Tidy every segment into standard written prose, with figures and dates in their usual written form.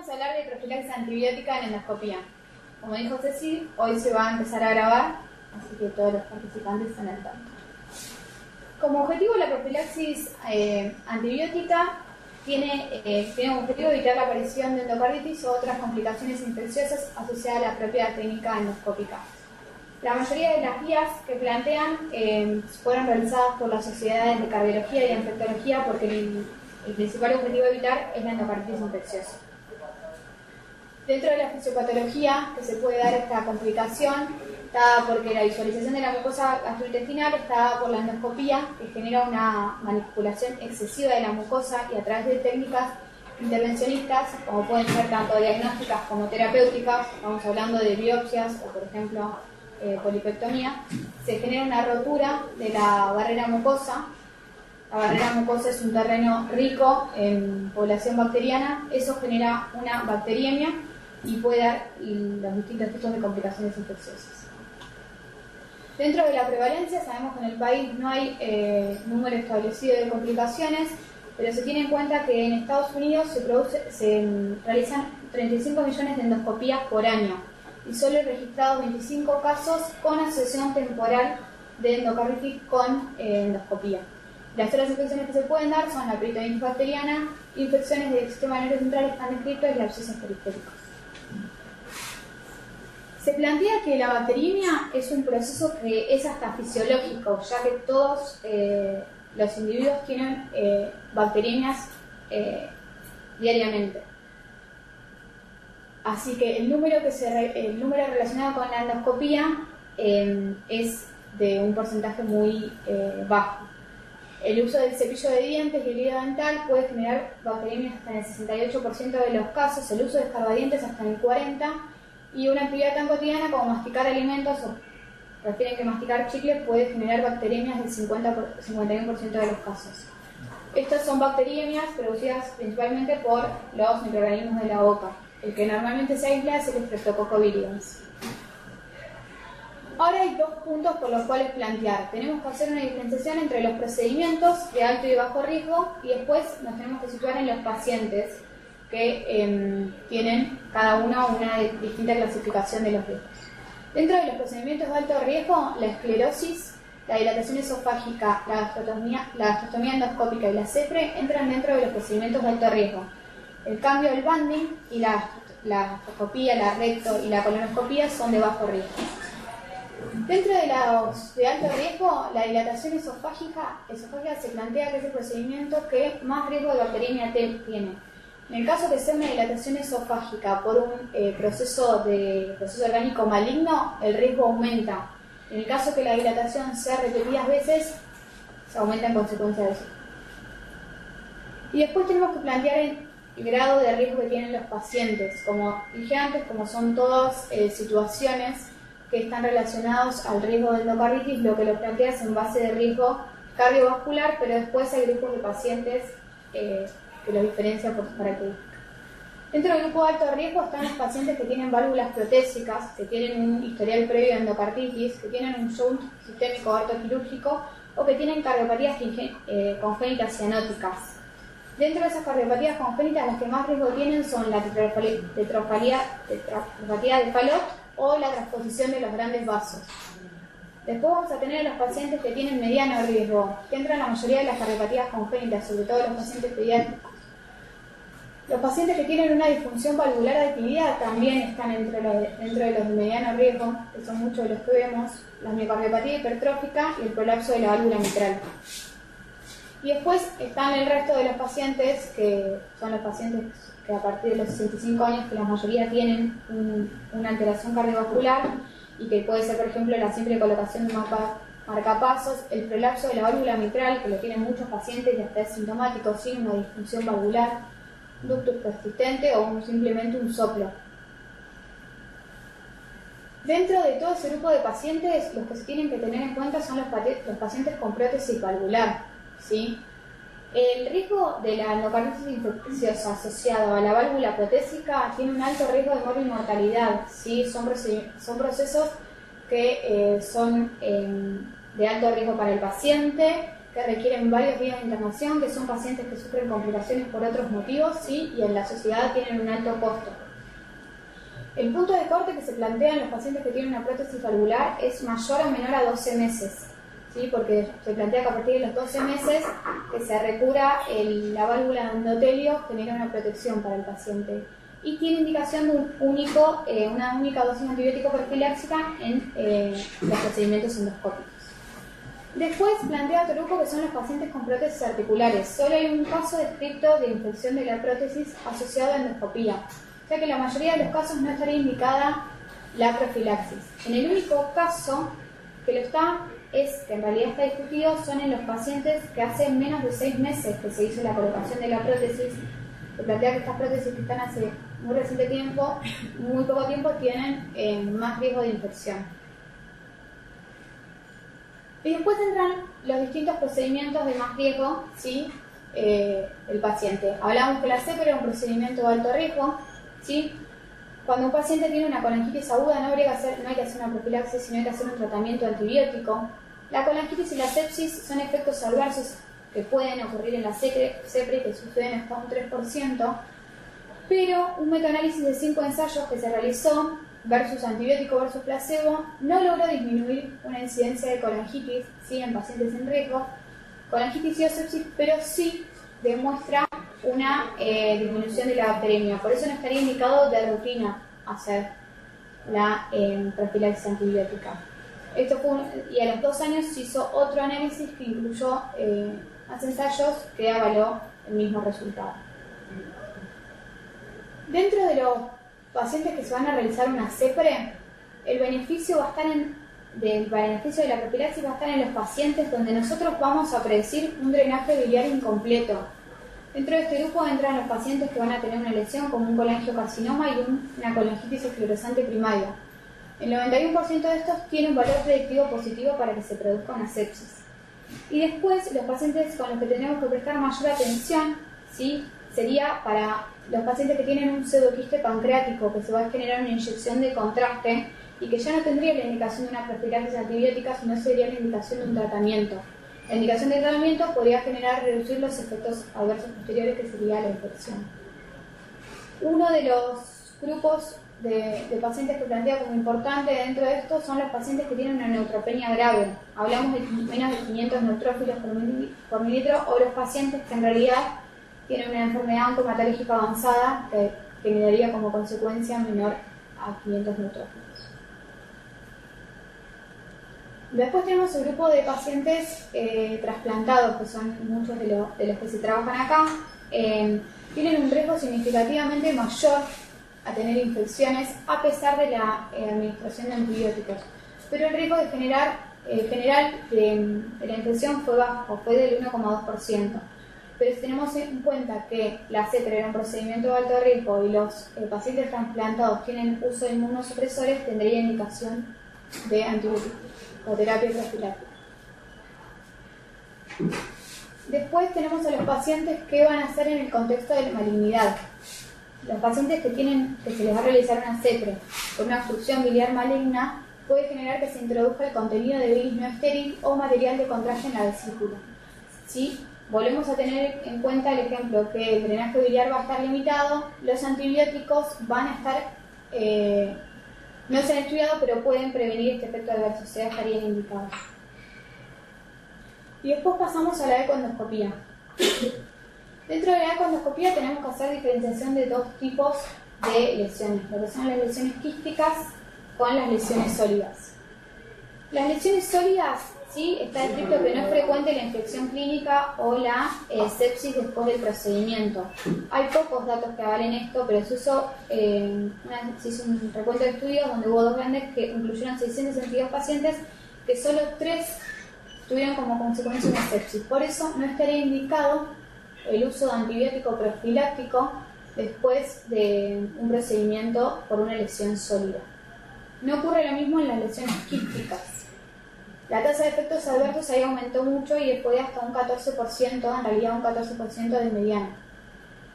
vamos a hablar de profilaxis antibiótica en endoscopía. Como dijo Ceci, hoy se va a empezar a grabar, así que todos los participantes están al tanto. Como objetivo, la profilaxis antibiótica tiene como objetivo evitar la aparición de endocarditis o otras complicaciones infecciosas asociadas a la propia técnica endoscópica. La mayoría de las guías que plantean fueron realizadas por las sociedades de cardiología y infectología porque el principal objetivo a evitar es la endocarditis infecciosa. Dentro de la fisiopatología que se puede dar esta complicación está porque la visualización de la mucosa gastrointestinal está por la endoscopía, que genera una manipulación excesiva de la mucosa y a través de técnicas intervencionistas, como pueden ser tanto diagnósticas como terapéuticas, estamos hablando de biopsias o por ejemplo polipectomía, se genera una rotura de la barrera mucosa. La barrera mucosa es un terreno rico en población bacteriana, eso genera una bacteriemia y puede dar los distintos tipos de complicaciones infecciosas. Dentro de la prevalencia, sabemos que en el país no hay número establecido de complicaciones, pero se tiene en cuenta que en Estados Unidos se realizan 35 millones de endoscopías por año y solo he registrado 25 casos con asociación temporal de endocarditis con endoscopía. Las otras infecciones que se pueden dar son la peritonitis bacteriana, infecciones del sistema nervioso central están descritas y abscesos periféricos. Se plantea que la bacteriemia es un proceso que es hasta fisiológico, ya que todos los individuos tienen bacteriemias diariamente. Así que el número relacionado con la endoscopía es de un porcentaje muy bajo. El uso del cepillo de dientes y el hilo dental puede generar bacteriemias hasta en el 68% de los casos, el uso de escarbadientes hasta en el 40%, y una actividad tan cotidiana como masticar alimentos, o refieren que masticar chicles puede generar bacteriemias del 51% de los casos. Estas son bacteriemias producidas principalmente por los microorganismos de la boca. El que normalmente se aísla es el Streptococcus viridans. Ahora hay dos puntos por los cuales plantear. Tenemos que hacer una diferenciación entre los procedimientos de alto y bajo riesgo y después nos tenemos que situar en los pacientes que tienen cada uno una distinta clasificación de los riesgos. Dentro de los procedimientos de alto riesgo, la esclerosis, la dilatación esofágica, la gastrostomía endoscópica y la CEFRE entran dentro de los procedimientos de alto riesgo. El cambio del banding y la gastroscopía, la recto y la colonoscopía son de bajo riesgo. Dentro de los de alto riesgo, la dilatación esofágica se plantea que es el procedimiento que más riesgo de bacteriemia tiene. En el caso que sea una dilatación esofágica por un proceso orgánico maligno, el riesgo aumenta. En el caso que la dilatación sea repetidas veces, se aumenta en consecuencia de eso. Y después tenemos que plantear el grado de riesgo que tienen los pacientes. Como dije antes, como son todas situaciones que están relacionados al riesgo de endocarditis, lo que lo plantea es en base de riesgo cardiovascular, pero después hay grupos de pacientes que los diferencian por sus características. Dentro del grupo de alto riesgo están los pacientes que tienen válvulas protésicas, que tienen un historial previo de endocarditis, que tienen un shunt sistémico ortoquirúrgico o que tienen cardiopatías congénitas cianóticas. Dentro de esas cardiopatías congénitas, las que más riesgo tienen son la tetropatía de Fallot o la transposición de los grandes vasos. Después vamos a tener a los pacientes que tienen mediano riesgo, que entran la mayoría de las cardiopatías congénitas, sobre todo los pacientes pediátricos. Los pacientes que tienen una disfunción valvular de actividad también están dentro de los de mediano riesgo, que son muchos de los que vemos, la miocardiopatía hipertrófica y el prolapso de la válvula mitral. Y después están el resto de los pacientes, que son los pacientes que a partir de los 65 años, que la mayoría tienen una alteración cardiovascular y que puede ser, por ejemplo, la simple colocación de un marcapasos, el prolapso de la válvula mitral, que lo tienen muchos pacientes y hasta es sintomático, sin una disfunción valvular, ductus persistente o simplemente un soplo. Dentro de todo ese grupo de pacientes, los que se tienen que tener en cuenta son los pacientes con prótesis valvular, ¿sí? El riesgo de la endocarditis infecciosa asociado a la válvula protésica tiene un alto riesgo de morbimortalidad, ¿sí? Son procesos que son de alto riesgo para el paciente, que requieren varios días de internación, que son pacientes que sufren complicaciones por otros motivos, ¿sí? Y en la sociedad tienen un alto costo. El punto de corte que se plantea en los pacientes que tienen una prótesis valvular es mayor o menor a 12 meses, ¿sí? Porque se plantea que a partir de los 12 meses que se recura la válvula de endotelio genera una protección para el paciente y tiene indicación de una única dosis antibiótico profiláctica en los procedimientos endoscópicos. Después plantea otro grupo que son los pacientes con prótesis articulares. Solo hay un caso descrito de infección de la prótesis asociado a endoscopía, o sea que en la mayoría de los casos no estaría indicada la profilaxis. En el único caso que lo está, que en realidad está discutido, son en los pacientes que hace menos de 6 meses que se hizo la colocación de la prótesis. Se plantea que estas prótesis que están hace muy reciente tiempo, muy poco tiempo, tienen más riesgo de infección. Y después entran los distintos procedimientos de más riesgo, ¿sí? El paciente. Hablamos que la CEPR era un procedimiento de alto riesgo, ¿sí? Cuando un paciente tiene una colangitis aguda no hay que hacer una profilaxis, sino hay que hacer un tratamiento antibiótico. La colangitis y la sepsis son efectos adversos que pueden ocurrir en la CEPR y que suceden hasta un 3%, pero un metaanálisis de 5 ensayos que se realizó versus antibiótico versus placebo no logró disminuir una incidencia de colangitis, ¿sí? En pacientes en riesgo, colangitis y sepsis, pero sí demuestra una disminución de la bacteremia. Por eso no estaría indicado de rutina hacer la profilaxis antibiótica. Y a los 2 años se hizo otro análisis que incluyó más ensayos que avaló el mismo resultado. Dentro de los pacientes que se van a realizar una CEPR, el beneficio de la profilaxis va a estar en los pacientes donde nosotros vamos a predecir un drenaje biliar incompleto. Dentro de este grupo entran los pacientes que van a tener una lesión como un colangiocarcinoma y una colangitis esclerosante primaria. El 91% de estos tiene un valor predictivo positivo para que se produzca una sepsis. Y después, los pacientes con los que tenemos que prestar mayor atención, ¿sí? Sería para los pacientes que tienen un pseudoquiste pancreático, que se va a generar una inyección de contraste y que ya no tendría la indicación de una profilaxis antibiótica, sino sería la indicación de un tratamiento. La indicación de tratamiento podría reducir los efectos adversos posteriores, que sería la infección. Uno de los grupos de pacientes que plantea como importante dentro de esto son los pacientes que tienen una neutropenia grave. Hablamos de menos de 500 neutrófilos por mililitro, o los pacientes que en realidad tienen una enfermedad oncohematológica avanzada que generaría como consecuencia menor a 500 neutrófilos. Después tenemos el grupo de pacientes trasplantados, que son muchos de los que se trabajan acá. Tienen un riesgo significativamente mayor a tener infecciones a pesar de la administración de antibióticos. Pero el riesgo de general de la infección fue bajo, fue del 1,2%. Pero si tenemos en cuenta que la CEPR era un procedimiento de alto riesgo y los pacientes trasplantados tienen uso de inmunosupresores, tendría indicación de antibióticos o terapia profiláctica. Después tenemos a los pacientes que van a ser en el contexto de la malignidad. Los pacientes que se les va a realizar una CEPR con una obstrucción biliar maligna puede generar que se introduzca el contenido de bilis no estéril o material de contraste en la vesícula. ¿Sí? Volvemos a tener en cuenta el ejemplo que el drenaje biliar va a estar limitado, los antibióticos van a estar, no se han estudiado, pero pueden prevenir este efecto adverso, o sea, estarían indicados. Y después pasamos a la ecoendoscopía. Dentro de la ecoendoscopía tenemos que hacer diferenciación de dos tipos de lesiones, lo que son las lesiones quísticas con las lesiones sólidas. Las lesiones sólidas, sí, está descrito que no es frecuente la infección clínica o la sepsis después del procedimiento. Hay pocos datos que avalen esto, pero se hizo un recuento de estudios donde hubo 2 grandes que incluyeron 662 pacientes, que solo 3 tuvieron como consecuencia una sepsis. Por eso no estaría indicado el uso de antibiótico profiláctico después de un procedimiento por una lesión sólida. No ocurre lo mismo en las lesiones quísticas. La tasa de efectos adversos ahí aumentó mucho y fue hasta un 14%, en realidad un 14% de mediana.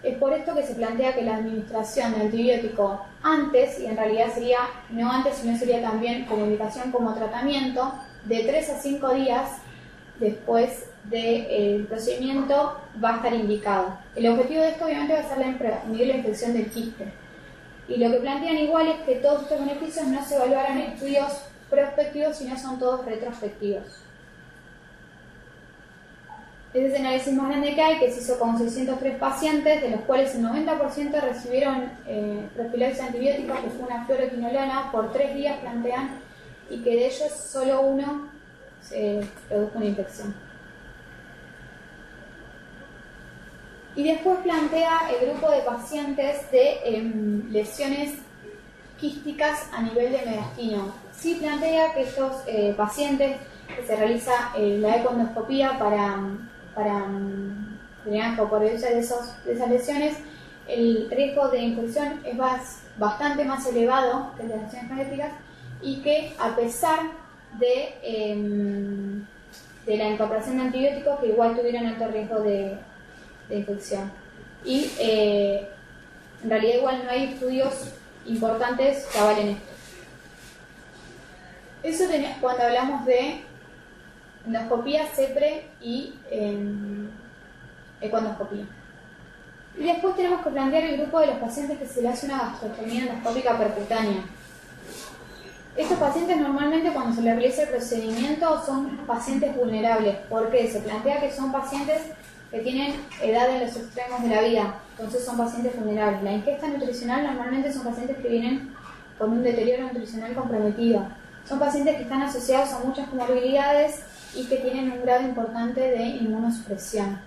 Es por esto que se plantea que la administración de antibiótico antes, y en realidad sería no antes, sino sería también como indicación como tratamiento, de 3 a 5 días después del procedimiento va a estar indicado. El objetivo de esto obviamente va a ser medir la infección del quiste. Y lo que plantean igual es que todos estos beneficios no se evaluaran en estudios prospectivos, sino son todos retrospectivos. Este es el análisis más grande que hay, que se hizo con 603 pacientes, de los cuales el 90% recibieron profilaxis antibiótica, que fue una fluoroquinolona, por 3 días plantean, y que de ellos solo uno se produjo una infección. Y después plantea el grupo de pacientes de lesiones quísticas a nivel de mediastino. Sí plantea que estos pacientes que se realiza la econdoscopía para drenaje por de esas lesiones, el riesgo de infección es bastante más elevado que el de las lesiones magnéticas, y que a pesar de la incorporación de antibióticos, que igual tuvieron alto riesgo de infección. Y en realidad igual no hay estudios importantes que avalen esto. Eso cuando hablamos de endoscopía, CEPRE y econdoscopía. Y después tenemos que plantear el grupo de los pacientes que se le hace una gastrostomía endoscópica percutánea. Estos pacientes normalmente cuando se les realiza el procedimiento son pacientes vulnerables. ¿Por qué? Se plantea que son pacientes que tienen edad en los extremos de la vida, entonces son pacientes vulnerables. La ingesta nutricional normalmente son pacientes que vienen con un deterioro nutricional comprometido. Son pacientes que están asociados a muchas comorbilidades y que tienen un grado importante de inmunosupresión.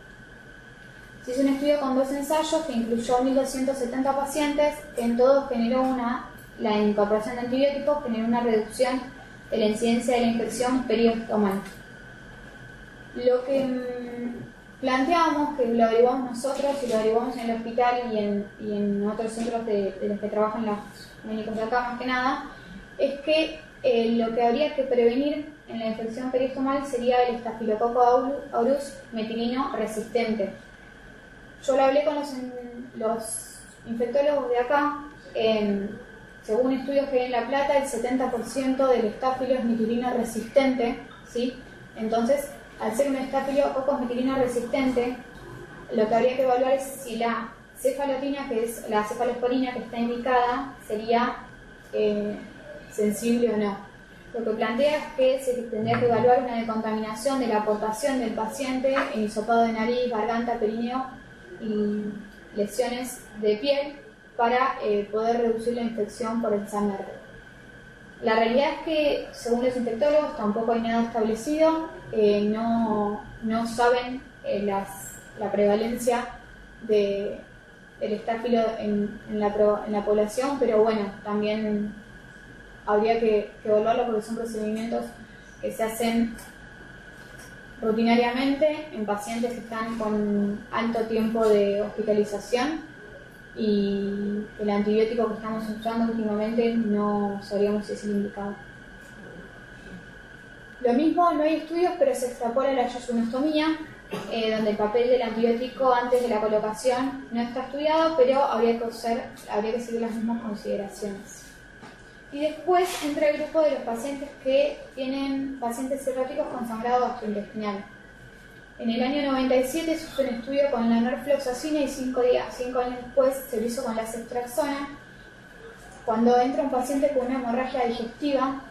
Se hizo un estudio con 2 ensayos que incluyó 1.270 pacientes, que en todos generó la incorporación de antibióticos generó una reducción de la incidencia de la infección periostomal. Lo que planteamos, que lo averiguamos nosotros y lo averiguamos en el hospital y en otros centros de los que trabajan los médicos de acá más que nada, es que lo que habría que prevenir en la infección periostomal sería el Staphylococcus aureus metilino resistente. Yo lo hablé con los infectólogos de acá. Según estudios que hay en La Plata, el 70% del estáfilo es metilino resistente, ¿sí? Entonces, al ser un Staphylococcus metilino resistente, lo que habría que evaluar es si la cefalotina, que es la cefalosporina que está indicada, sería sensible o no. Lo que plantea es que se tendría que evaluar una decontaminación de la aportación del paciente en hisopado de nariz, garganta, perineo y lesiones de piel para poder reducir la infección por el SAMR. La realidad es que, según los infectólogos, tampoco hay nada establecido, no saben la prevalencia del estáfilo en la población, pero bueno, también habría que evaluarlo porque son procedimientos que se hacen rutinariamente en pacientes que están con alto tiempo de hospitalización, y el antibiótico que estamos usando últimamente no sabríamos si es el indicado. Lo mismo, no hay estudios, pero se extrapola la yayunostomía, donde el papel del antibiótico antes de la colocación no está estudiado, pero habría que seguir las mismas consideraciones. Y después entra el grupo de los pacientes que tienen pacientes cirróticos con sangrado gastrointestinal. En el año 97 se hizo un estudio con la norfloxacina y 5 años después se lo hizo con la ceftriaxona. Cuando entra un paciente con una hemorragia digestiva,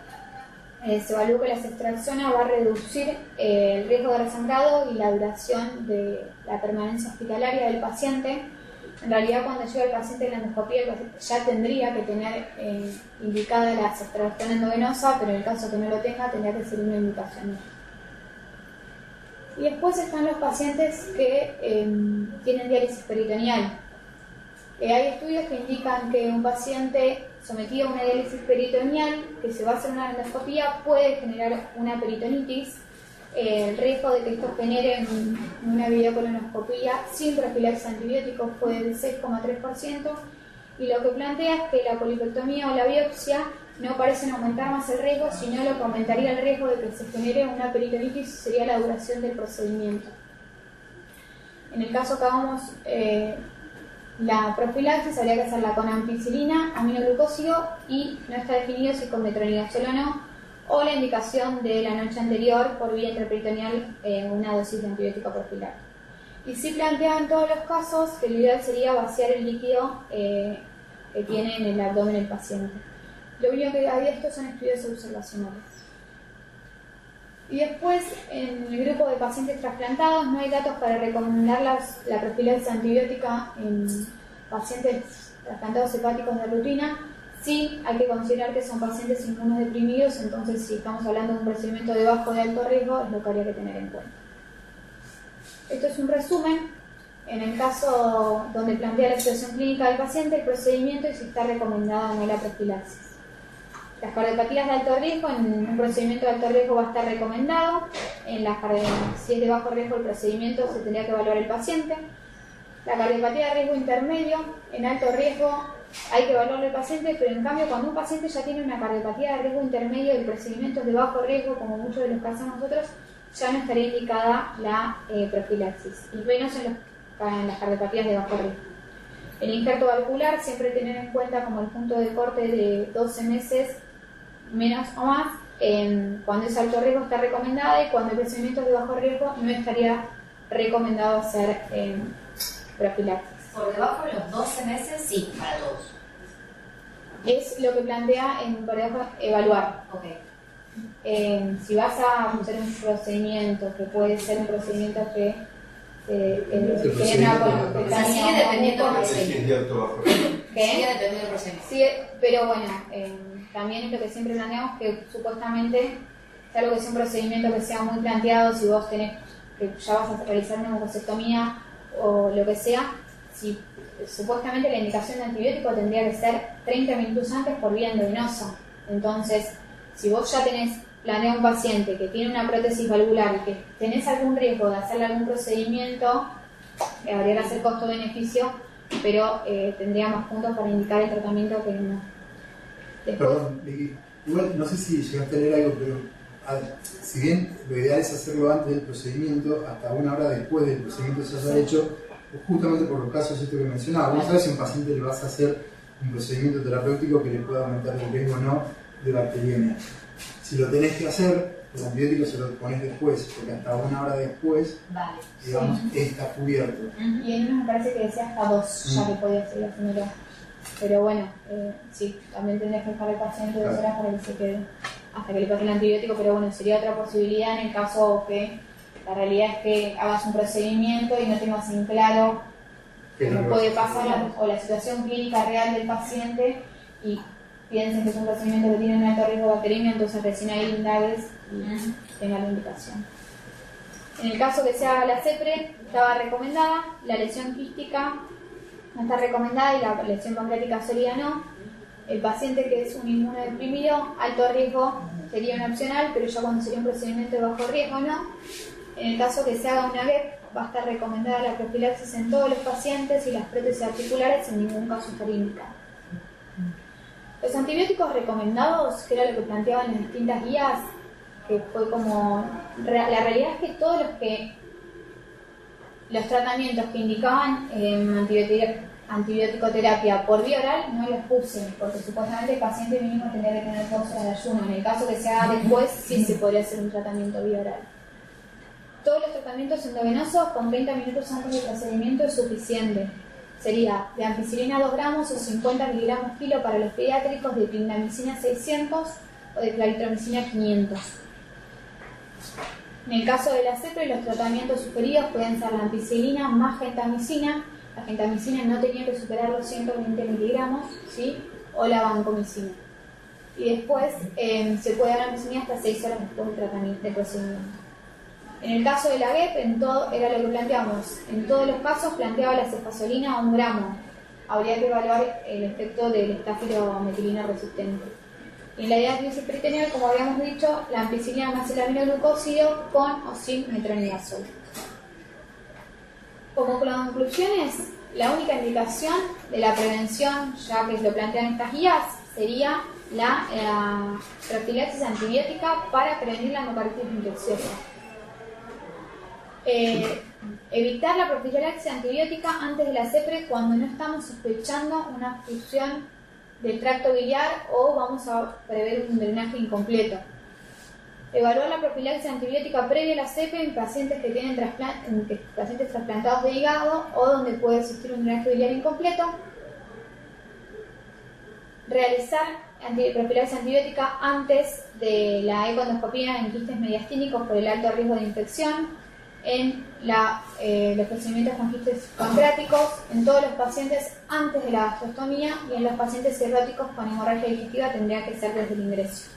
se evaluó que la ceftriaxona va a reducir el riesgo de resangrado y la duración de la permanencia hospitalaria del paciente. En realidad, cuando llega el paciente a la endoscopía, el paciente ya tendría que tener indicada la ceftriaxona endovenosa, pero en el caso que no lo tenga, tendría que ser una indicación. Y después están los pacientes que tienen diálisis peritoneal. Hay estudios que indican que un paciente sometido a una diálisis peritoneal, que se va a hacer una endoscopía, puede generar una peritonitis. El riesgo de que esto genere una videocolonoscopía sin profilaxis antibióticos fue del 6,3%, y lo que plantea es que la polipectomía o la biopsia no parecen aumentar más el riesgo, sino lo que aumentaría el riesgo de que se genere una peritonitis sería la duración del procedimiento. En el caso que hagamos la profilaxis, habría que hacerla con ampicilina, aminoglucósido, y no está definido si con metronidazol o no, o la indicación de la noche anterior por vía intraperitoneal una dosis de antibiótico profiláctico. Y sí plantea en todos los casos que lo ideal sería vaciar el líquido que tiene en el abdomen del paciente. Lo único que hay de esto son estudios observacionales. Y después, en el grupo de pacientes trasplantados, no hay datos para recomendar la profilaxis antibiótica en pacientes trasplantados hepáticos de rutina. Sí, hay que considerar que son pacientes inmunodeprimidos, entonces si estamos hablando de un procedimiento de bajo o de alto riesgo, es lo que habría que tener en cuenta. Esto es un resumen. En el caso donde plantea la situación clínica del paciente, el procedimiento y si está recomendada o no la profilaxis. Las cardiopatías de alto riesgo, en un procedimiento de alto riesgo va a estar recomendado. Si es de bajo riesgo el procedimiento, se tendría que evaluar el paciente. La cardiopatía de riesgo intermedio, en alto riesgo, hay que evaluarlo el paciente, pero en cambio cuando un paciente ya tiene una cardiopatía de riesgo intermedio y el procedimiento es de bajo riesgo, como muchos de los que hacemos nosotros, ya no estaría indicada la profilaxis, y menos en las cardiopatías de bajo riesgo. El injerto valvular, siempre tener en cuenta como el punto de corte de 12 meses menos o más, cuando es alto riesgo está recomendada, y cuando el procedimiento es de bajo riesgo no estaría recomendado hacer profilaxis. Por debajo de los 12 meses, sí, para todos. Es lo que plantea para evaluar. Okay. Si vas a hacer un procedimiento, que puede ser un procedimiento que sigue dependiendo del procedimiento. Sigue dependiendo del procedimiento. Sí, pero bueno, también es lo que siempre planteamos, que supuestamente, salvo que sea un procedimiento que sea muy planteado, si vos tenés que ya vas a realizar una mucosectomía o lo que sea, si supuestamente la indicación de antibiótico tendría que ser 30 minutos antes por vía endovenosa. Entonces, si vos ya tenés planeado un paciente que tiene una prótesis valvular y que tenés algún riesgo de hacerle algún procedimiento, habría que hacer costo-beneficio, pero tendríamos puntos para indicar el tratamiento que no. Después, perdón, Vicky, igual no sé si llegaste a leer algo, pero si bien lo ideal es hacerlo antes del procedimiento, hasta una hora después del procedimiento se haya hecho, justamente por los casos estos que mencionaba. No sabes si a un paciente le vas a hacer un procedimiento terapéutico que le pueda aumentar el riesgo o no de bacteriemia. Si lo tenés que hacer, el antibiótico se lo pones después, porque hasta una hora después, vale, digamos, está cubierto. Y en uno me parece que decía hasta 2, ya que podía seguir haciéndolo. Pero bueno, sí, también tendrías que dejar al paciente 2 horas para que se quede, hasta que le pase el antibiótico, pero bueno, sería otra posibilidad en el caso que la realidad es que hagas un procedimiento y no tengas en claro cómo puede pasar o la situación clínica real del paciente y piensen que es un procedimiento que tiene un alto riesgo de bacteriemia, entonces recién ahí indagues y tenga la indicación. En el caso que se haga la CEPRE, estaba recomendada, la lesión quística no está recomendada y la lesión pancreática sólida no. El paciente que es un inmunodeprimido, alto riesgo sería una opcional, pero ya cuando sería un procedimiento de bajo riesgo no. En el caso que se haga una GEP, va a estar recomendada la profilaxis en todos los pacientes y las prótesis articulares en ningún caso estaría indicada. Los antibióticos recomendados, que era lo que planteaban en distintas guías, que fue como... La realidad es que todos los tratamientos que indicaban antibiótico-terapia por vía oral no los puse, porque supuestamente el paciente mínimo tendría que tener 2 horas de ayuno. En el caso que se haga después, sí se podría hacer un tratamiento vía oral. Todos los tratamientos endovenosos con 30 minutos antes del procedimiento es suficiente. Sería de ampicilina 2 gramos o 50 miligramos kilo para los pediátricos, de clindamicina 600 o de claritromicina 500. En el caso de la CEPRE, los tratamientos sugeridos pueden ser la ampicilina más gentamicina. La gentamicina no tenía que superar los 120 miligramos, ¿sí? O la vancomicina. Y después se puede dar ampicilina hasta 6 horas después del tratamiento del procedimiento. En el caso de la GEP, era lo que planteamos. En todos los casos planteaba la cefazolina a 1 gramo. Habría que evaluar el efecto del estafilometilina resistente. En la diálisis peritoneal, como habíamos dicho, la ampicilina más el aminoglucósido con o sin metronidazol. Como conclusiones, la única indicación de la prevención, ya que lo plantean estas guías, sería la profilaxis antibiótica para prevenir la endocarditis infecciosa. Evitar la profilaxis antibiótica antes de la CEPRE cuando no estamos sospechando una obstrucción del tracto biliar o vamos a prever un drenaje incompleto. Evaluar la profilaxis antibiótica previa a la CEPE en pacientes que tienen pacientes trasplantados de hígado o donde puede existir un drenaje biliar incompleto. Realizar profilaxis antibiótica antes de la ecoendoscopía en quistes mediastínicos por el alto riesgo de infección, en los procedimientos con quistes pancreáticos, en todos los pacientes antes de la gastrostomía y en los pacientes cirróticos con hemorragia digestiva tendría que ser desde el ingreso.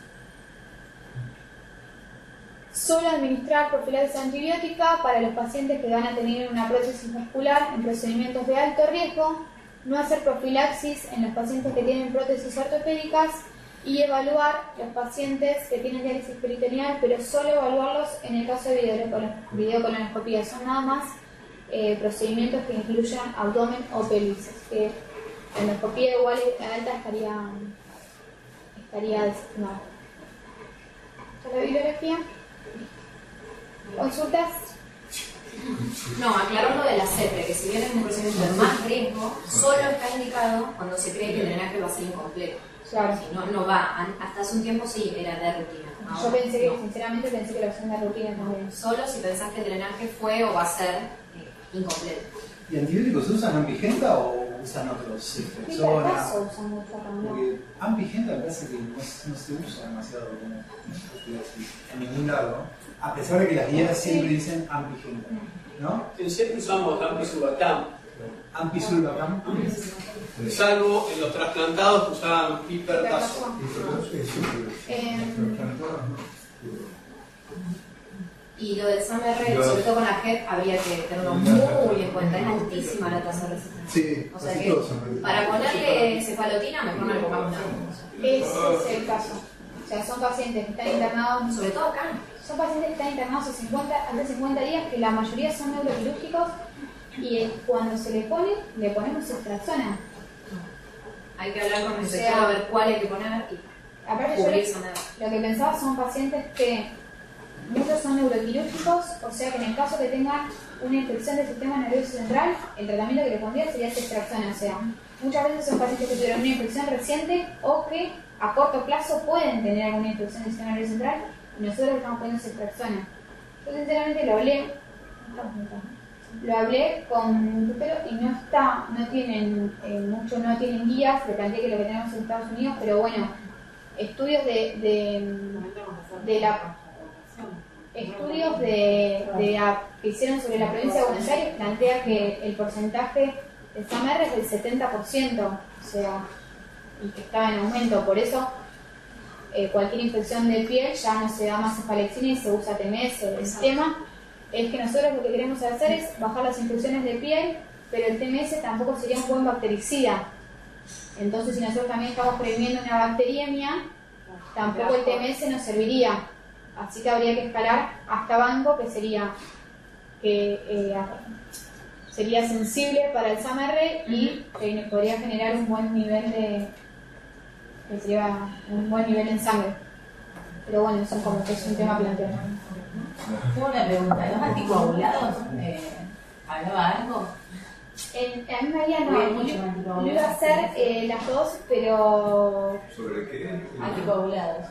Solo administrar profilaxis antibiótica para los pacientes que van a tener una prótesis muscular en procedimientos de alto riesgo, no hacer profilaxis en los pacientes que tienen prótesis ortopédicas y evaluar los pacientes que tienen diálisis peritoneal, pero solo evaluarlos en el caso de videocolonoscopía. Son nada más procedimientos que incluyan abdomen o pelvis. Que la endoscopía igual alta estaría desestimada. ¿La bibliografía? ¿Consultas? No, aclarar lo de la CEPRE, que si bien es un procedimiento de más riesgo, solo está indicado cuando se cree que el drenaje va a ser incompleto. Claro. Si no va, hasta hace un tiempo sí era de rutina. Yo pensé que, sinceramente, pensé que la opción de rutina también. Solo si pensás que el drenaje fue o va a ser incompleto. ¿Y antibióticos se usan Ampigenta o usan otros? ¿Qué caso usan mucho también? Porque Ampigenta me parece que no se usa demasiado como en ningún lado, a pesar de que las guías siempre dicen Ampigenta, ¿no? Siempre usamos Ampisurbactam. Ampisurbactam. Salvo en los trasplantados que usaban hipertazo. Y lo del SAMR, sobre todo con la JEP, habría que tenerlo muy en cuenta. Es altísima la tasa de resistencia. Sí, o sea que para ponerle cefalotina, mejor no le pongamos nada. Ese es el caso. O sea, son pacientes que están internados, Sobre todo acá. son pacientes que están internados hace 50 días, que la mayoría son neuroquirúrgicos, y cuando se le pone, le ponemos ceftriaxona. Hay que hablar con el sector a ver cuál hay que poner y Aparte, yo cubrir SAMR. lo que pensaba son pacientes que muchos son neuroquirúrgicos, o sea que en el caso que tengan una infección del sistema nervioso central, el tratamiento que le pondría sería ceftriaxona. O sea, muchas veces son pacientes que tuvieron una infección reciente o que a corto plazo pueden tener alguna infección del sistema nervioso central, y nosotros le estamos poniendo ceftriaxona. Yo sinceramente lo hablé con Tutero y no tienen no tienen guías. Le planteé que lo que tenemos en Estados Unidos, pero bueno, estudios que hicieron sobre la provincia de Buenos Aires plantea que el porcentaje de SAMR es del 70%, o sea, y que estaba en aumento. Por eso cualquier infección de piel ya no se da más cefalexina y se usa TMS. El tema es que nosotros lo que queremos hacer es bajar las infecciones de piel, pero el TMS tampoco sería un buen bactericida. Entonces, si nosotros también estamos previniendo una bacteriemia, tampoco el TMS nos serviría. Así que habría que escalar hasta banco, que sería sensible para el SAMR y podría generar un buen nivel en sangre. Pero bueno, eso como que es un tema planteado. Tengo una pregunta, ¿los anticoagulados hablaba algo? A mí María no iba a hacer las dos, pero... ¿Sobre qué? Anticoagulados.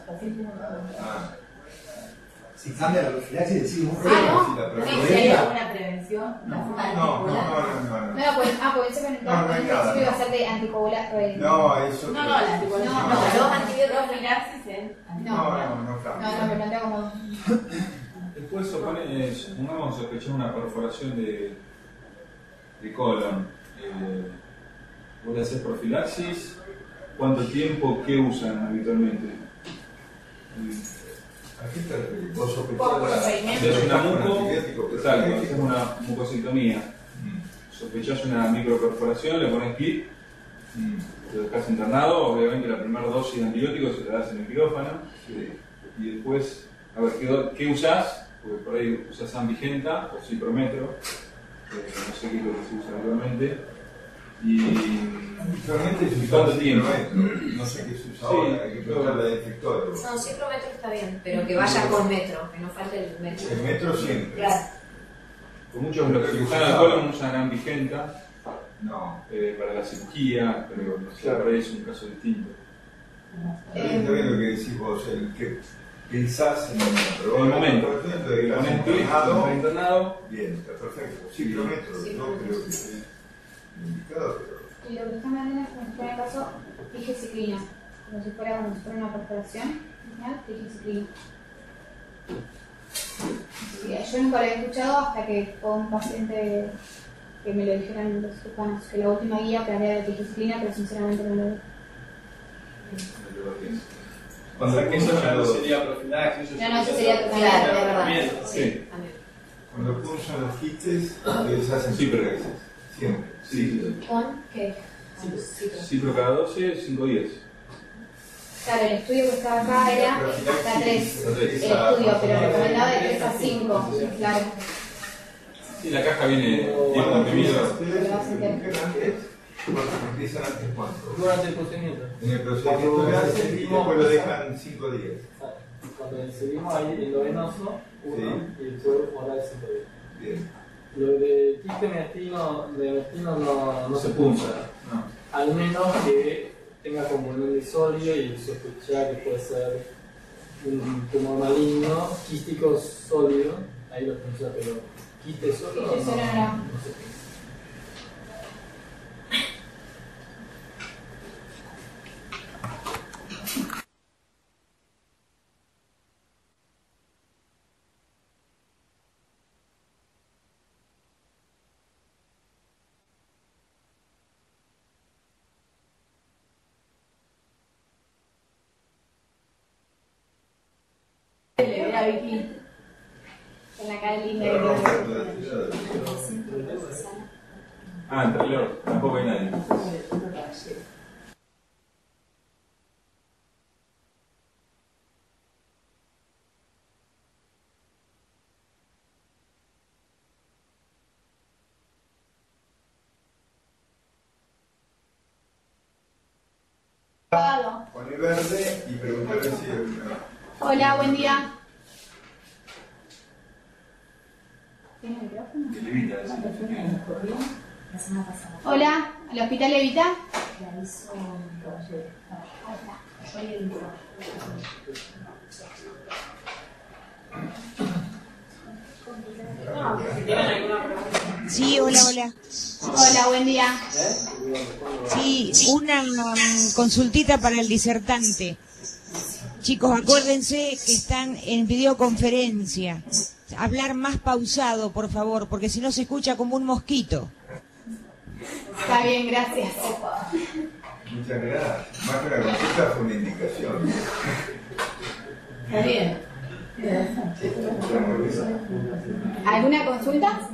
Si cambia la profilaxis, decimos un ¿Si hay alguna prevención? No, pues eso no iba a ser de anticoagular. No, eso. No, la anticoagulación. No, los antibióticos profilaxis en No, me planteo como... Después supongamos sospechar una perforación de colon. ¿Voy a hacer profilaxis? ¿Cuánto tiempo? ¿Qué usan habitualmente? ¿A qué te refieres? ¿Vos sospechás Es una antibiótico? exacto, es una mucositomía. Sospechás una microperforación, le pones clip, lo dejas internado, obviamente la primera dosis de antibióticos se la das en el quirófano, y después, a ver, ¿qué usás? Porque por ahí usás Ampigenta o Ciprometro, no sé qué es lo que se usa habitualmente. Habitualmente ¿Y cuánto tiempo? No sé qué se usa ahora, hay que preguntarle a la defectora. No, siempre metro está bien, pero que vaya con metro, que no falte el metro. El metro siempre. Claro. Con muchos de los cirujanos de colon usan Ampigenta No. para la cirugía, pero no sé, por ahí es un caso distinto. Está bien lo que decís vos, El SAS en el momento. En el momento. Entonces, Con el clic, internado. bien, está perfecto. Ciclometro, no creo que sea indicado, pero... Y lo que están haciendo es como si fuera el caso digiciclina, como si fuera una perforación, ¿no? Digiciclina. Sí, yo nunca lo había escuchado hasta que fue un paciente que me lo dijeron los cirujanos, que la última guía plantea de digiciclina, pero sinceramente no lo vi. O sea que eso ya no sería profilaxis. No, eso sería Claro, de verdad. Bien. Sí. Cuando punzan los quistes, les hacen cipreses. Siempre. Sí. ¿Con qué? Ciclo cada 12, 5 días. Claro, el estudio que estaba acá era hasta 3, el estudio, pero recomendaba de 3 a 5, claro. Sí, la caja viene comprimido. Empiezan antes cuánto. Durante el procedimiento. En el procedimiento que hacen y después lo dejan 5 días. Cuando inserimos ahí el venoso, uno, y el suelo oral 5 días. Bien. Lo de quiste mediastino no se punza. No. Al menos que tenga como un sólido y sospechar que puede ser un tumor maligno, quístico sólido, ahí lo punza, pero quiste solo Quiste solo no. no se punza. Era Vicky. En la cara linda que tiene. Entre los, tampoco hay nadie. Pone verde y preguntarle si hay una... Hola, buen día. ¿Tiene micrófono? Que levita, sí. La semana pasada. Hola, ¿al hospital Evita? La hizo un caballero. Ahí está. Sí, hola, hola. Hola, buen día. Sí, una consultita para el disertante. Chicos, acuérdense que están en videoconferencia. Hablar más pausado, por favor, porque si no se escucha como un mosquito. Está bien, gracias. Muchas gracias. Más que una consulta fue una indicación. Está bien. ¿Alguna consulta?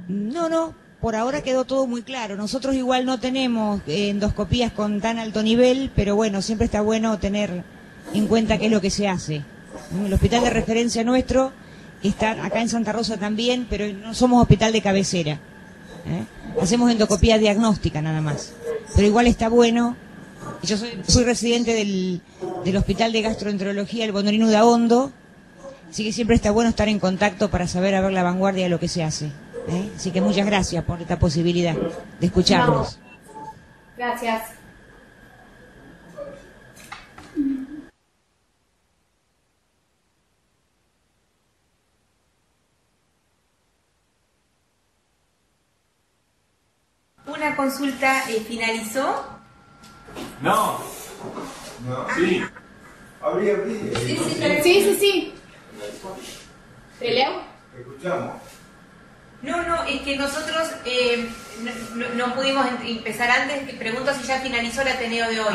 No, por ahora quedó todo muy claro. Nosotros igual no tenemos endoscopías con tan alto nivel, pero bueno, siempre está bueno tener en cuenta qué es lo que se hace. El hospital de referencia nuestro está acá en Santa Rosa también, pero no somos hospital de cabecera. Hacemos endoscopía diagnóstica nada más. Pero igual está bueno. Yo soy residente del Hospital de Gastroenterología, el Bondorino de Ahondo, así que siempre está bueno estar en contacto para saber a ver la vanguardia de lo que se hace. Así que muchas gracias por esta posibilidad de escucharnos. Gracias. ¿Una consulta finalizó? No. No. Sí. Abrí. Sí. ¿Te leo? Escuchamos. No, es que nosotros no pudimos empezar antes. Pregunto si ya finalizó el Ateneo de hoy.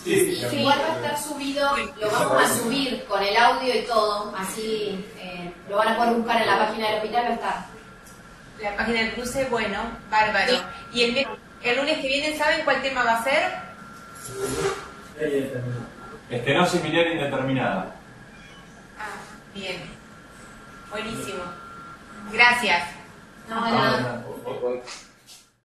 Sí. Igual va a estar subido, lo vamos a subir con el audio y todo, así lo van a poder buscar en la página del hospital, va a estar. La página del cruce, bueno, bárbaro. ¿Y el lunes que viene saben cuál tema va a ser? Estenosis biliar indeterminada. Bien. Buenísimo. Gracias. No, nada.